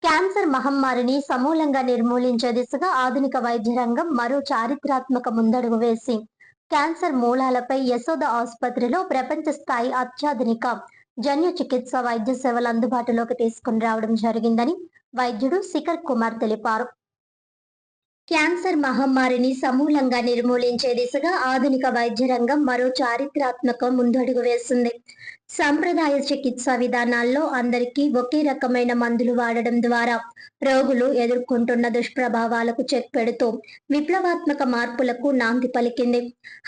Cancer మహమ్మారిని సమూలంగా నిర్మూలించే దిశగా ఆధునిక వైద్య రంగం మరో చారిత్రాత్మక ముందడుగు వేసి క్యాన్సర్ మూలాలపై యశోద ఆసుపత్రిలో ప్రపంచ స్థాయి అత్యాధునిక జన్యు చికిత్స వైద్య సేవలు అందుబాటులోకి తీసుకుని రావడం జరిగిందని వైద్యుడు శిఖర్ కుమార్ తెలిపారు. క్యాన్సర్ మహమ్మారిని సమూలంగా నిర్మూలించే దిశగా ఆధునిక వైద్య రంగం మరో చారిత్రాత్మక ముందడుగు వేసింది. సంప్రదాయ చికిత్సా విధానాల్లో అందరికీ ఒకే రకమైన మందులు వాడడం ద్వారా రోగులు ఎదుర్కొంటున్న దుష్ప్రభావాలకు చెక్ పెడుతూ విప్లవాత్మక మార్పులకు నాంది పలికింది.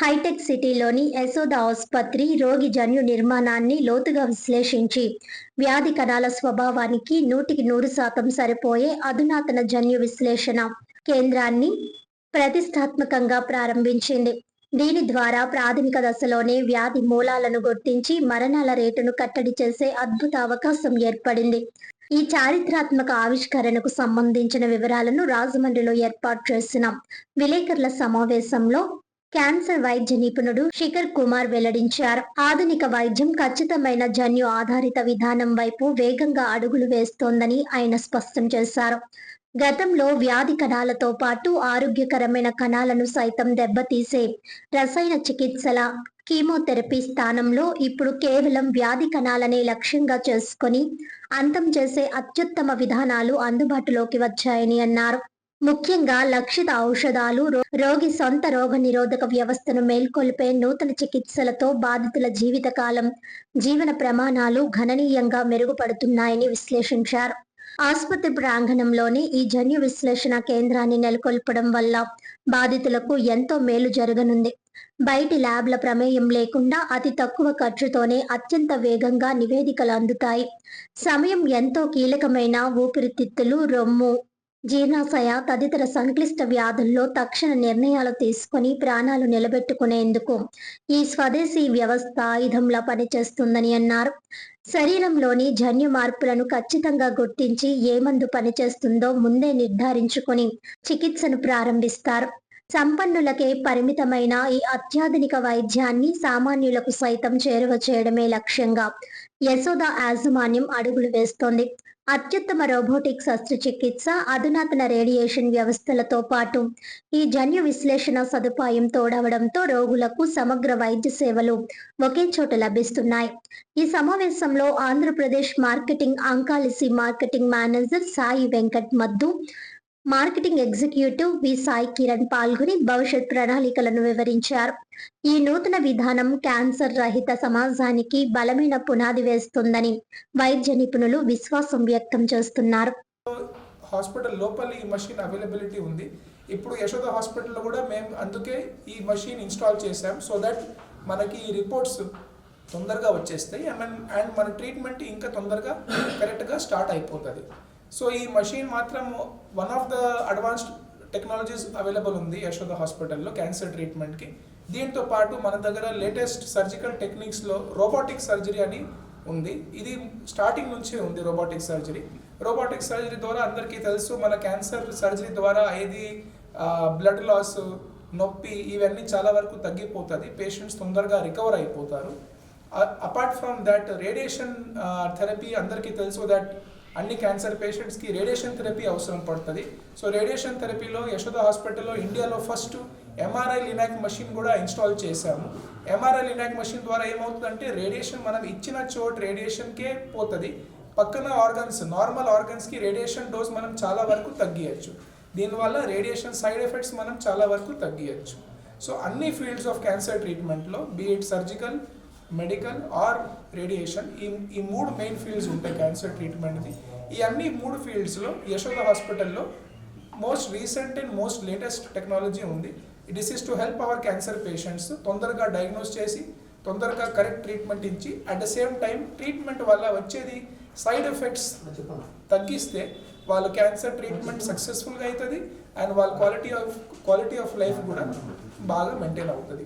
హైటెక్ సిటీలోని యశోద ఆసుపత్రి రోగి జన్యు నిర్మాణాన్ని లోతుగా విశ్లేషించి వ్యాధి కణాల స్వభావానికి 100% సరిపోయే అధునాతన జన్యు విశ్లేషణ కేంద్రాన్ని ప్రతిష్టాత్మకంగా ప్రారంభించింది. దీని ద్వారా ప్రాథమిక దశలోనే వ్యాధి మూలాలను గుర్తించి మరణాల రేటును కట్టడి చేసే అద్భుత అవకాశం ఏర్పడింది. ఈ చారిత్రాత్మక ఆవిష్కరణకు సంబంధించిన వివరాలను రాజమండ్రిలో ఏర్పాటు చేసిన విలేకరుల సమావేశంలో క్యాన్సర్ వైద్య నిపుణుడు శిఖర్ కుమార్ వెల్లడించారు. ఆధునిక వైద్యం ఖచ్చితమైన జన్యు ఆధారిత విధానం వైపు వేగంగా అడుగులు వేస్తోందని ఆయన స్పష్టం చేశారు. గతంలో వ్యాధి కణాలతో పాటు ఆరోగ్యకరమైన కణాలను సైతం దెబ్బతీసే రసాయన చికిత్సల కీమోథెరపీ స్థానంలో ఇప్పుడు కేవలం వ్యాధి కణాలనే లక్ష్యంగా చేసుకొని అంతం చేసే అత్యుత్తమ విధానాలు అందుబాటులోకి వచ్చాయని అన్నారు. ముఖ్యంగా లక్షిత ఔషధాలు, రోగి సొంత రోగ నిరోధక వ్యవస్థను మేల్కొల్పే నూతన చికిత్సలతో బాధితుల జీవితకాలం, జీవన ప్రమాణాలు గణనీయంగా మెరుగుపడుతున్నాయని విశ్లేషించారు. ఆసుపత్రి ప్రాంగణంలోని ఈ జన్యు విశ్లేషణ కేంద్రాన్ని నెలకొల్పడం వల్ల బాధితులకు ఎంతో మేలు జరగనుంది. బయటి ల్యాబ్ల ప్రమేయం లేకుండా అతి తక్కువ ఖర్చుతోనే అత్యంత వేగంగా నివేదికలు అందుతాయి. సమయం ఎంతో కీలకమైన ఊపిరితిత్తులు, రొమ్ము, జీర్ణాశయ తదితర సంక్లిష్ట వ్యాధుల్లో తక్షణ నిర్ణయాలు తీసుకుని ప్రాణాలు నిలబెట్టుకునేందుకు ఈ స్వదేశీ వ్యవస్థ ఆయుధంలా పనిచేస్తుందని అన్నారు. శరీరంలోని జన్యు మార్పులను ఖచ్చితంగా గుర్తించి ఏ మందు పనిచేస్తుందో ముందే నిర్ధారించుకుని చికిత్సను ప్రారంభిస్తారు. సంపన్నులకే పరిమితమైన ఈ అత్యాధునిక వైద్యాన్ని సామాన్యులకు సైతం చేరువ చేయడమే లక్ష్యంగా యశోద యాజమాన్యం అడుగులు వేస్తోంది. అత్యుత్తమ రోబోటిక్ శస్త్రచికిత్స, అధునాతన రేడియేషన్ వ్యవస్థలతో పాటు ఈ జన్యు విశ్లేషణ సదుపాయం తోడవడంతో రోగులకు సమగ్ర వైద్య సేవలు ఒకే చోట లభిస్తున్నాయి. ఈ సమావేశంలో Andhra Pradesh marketing oncology marketing manager Sai Venkat Maddu, marketing executive V Sai Kiran పాల్గొని భవిష్యత్ ప్రణాళికలను వివరించారు. ఈ నూతన విధానం క్యాన్సర్ రహిత సమాజానికి బలమైన పునాది వేస్తుందని వైద్య నిపుణులు విశ్వాసం వ్యక్తం చేస్తున్నారు. హాస్పిటల్ లోపల ఈ మషిన్ అవైలబిలిటీ ఉంది. ఇప్పుడు యశోద హాస్పిటల్లో కూడా మేము అందుకే ఈ మషిన్ ఇన్స్టాల్ చేసాం. సో దట్ మనకి ఈ రిపోర్ట్స్ తొందరగా వచ్చేస్తాయి అండ్ మన ట్రీట్మెంట్ ఇంకా తొందరగా కరెక్ట్గా స్టార్ట్ అయిపోతుంది. సో ఈ మషిన్ మాత్రం one of the advanced technologies available ఉంది యశోద హాస్పిటల్లో క్యాన్సర్ ట్రీట్మెంట్కి. దీంతో పాటు మన దగ్గర లేటెస్ట్ సర్జికల్ టెక్నిక్స్లో రోబోటిక్ సర్జరీ అని ఉంది. ఇది స్టార్టింగ్ నుంచే ఉంది రోబోటిక్ సర్జరీ. రోబోటిక్ సర్జరీ ద్వారా అందరికీ తెలుసు, మన క్యాన్సర్ సర్జరీ ద్వారా ఏది బ్లడ్ లాస్, నొప్పి ఇవన్నీ చాలా వరకు తగ్గిపోతుంది. పేషెంట్స్ తొందరగా రికవర్ అయిపోతారు. Apart from that radiation therapy అందరికీ తెలుసు దట్ అన్ని క్యాన్సర్ పేషెంట్స్కి రేడియేషన్ థెరపీ అవసరం పడుతుంది. సో రేడియేషన్ థెరపీలో యశోద హాస్పిటల్లో ఇండియాలో ఫస్ట్ ఎంఆర్ఐ లినాక్ మషిన్ కూడా ఇన్స్టాల్ చేశాము. ఎంఆర్ఐ లినాక్ మషిన్ ద్వారా ఏమవుతుందంటే రేడియేషన్ మనం ఇచ్చిన చోటు రేడియేషన్కే పోతుంది. పక్కన ఆర్గన్స్, నార్మల్ ఆర్గన్స్కి రేడియేషన్ డోస్ మనం చాలా వరకు తగ్గియచ్చు. దీనివల్ల రేడియేషన్ సైడ్ ఎఫెక్ట్స్ మనం చాలా వరకు తగ్గియచ్చు. సో అన్ని ఫీల్డ్స్ ఆఫ్ క్యాన్సర్ ట్రీట్మెంట్లో be it surgical, medical or radiation, ఈ మూడు మెయిన్ ఫీల్డ్స్ ఉంటాయి క్యాన్సర్ ట్రీట్మెంట్ది. ఈ అన్ని మూడు ఫీల్డ్స్లో యశోద హాస్పిటల్లో most recent and most latest technology ఉంది. This is to help our cancer patients తొందరగా డయాగ్నోస్ చేసి తొందరగా కరెక్ట్ ట్రీట్మెంట్ ఇచ్చి at the same time treatment వల్ల వచ్చేది సైడ్ ఎఫెక్ట్స్ తగ్గిస్తే వాళ్ళ క్యాన్సర్ ట్రీట్మెంట్ సక్సెస్ఫుల్గా అవుతుంది అండ్ వాళ్ళ క్వాలిటీ ఆఫ్ లైఫ్ కూడా బాగా మెయింటైన్ అవుతుంది.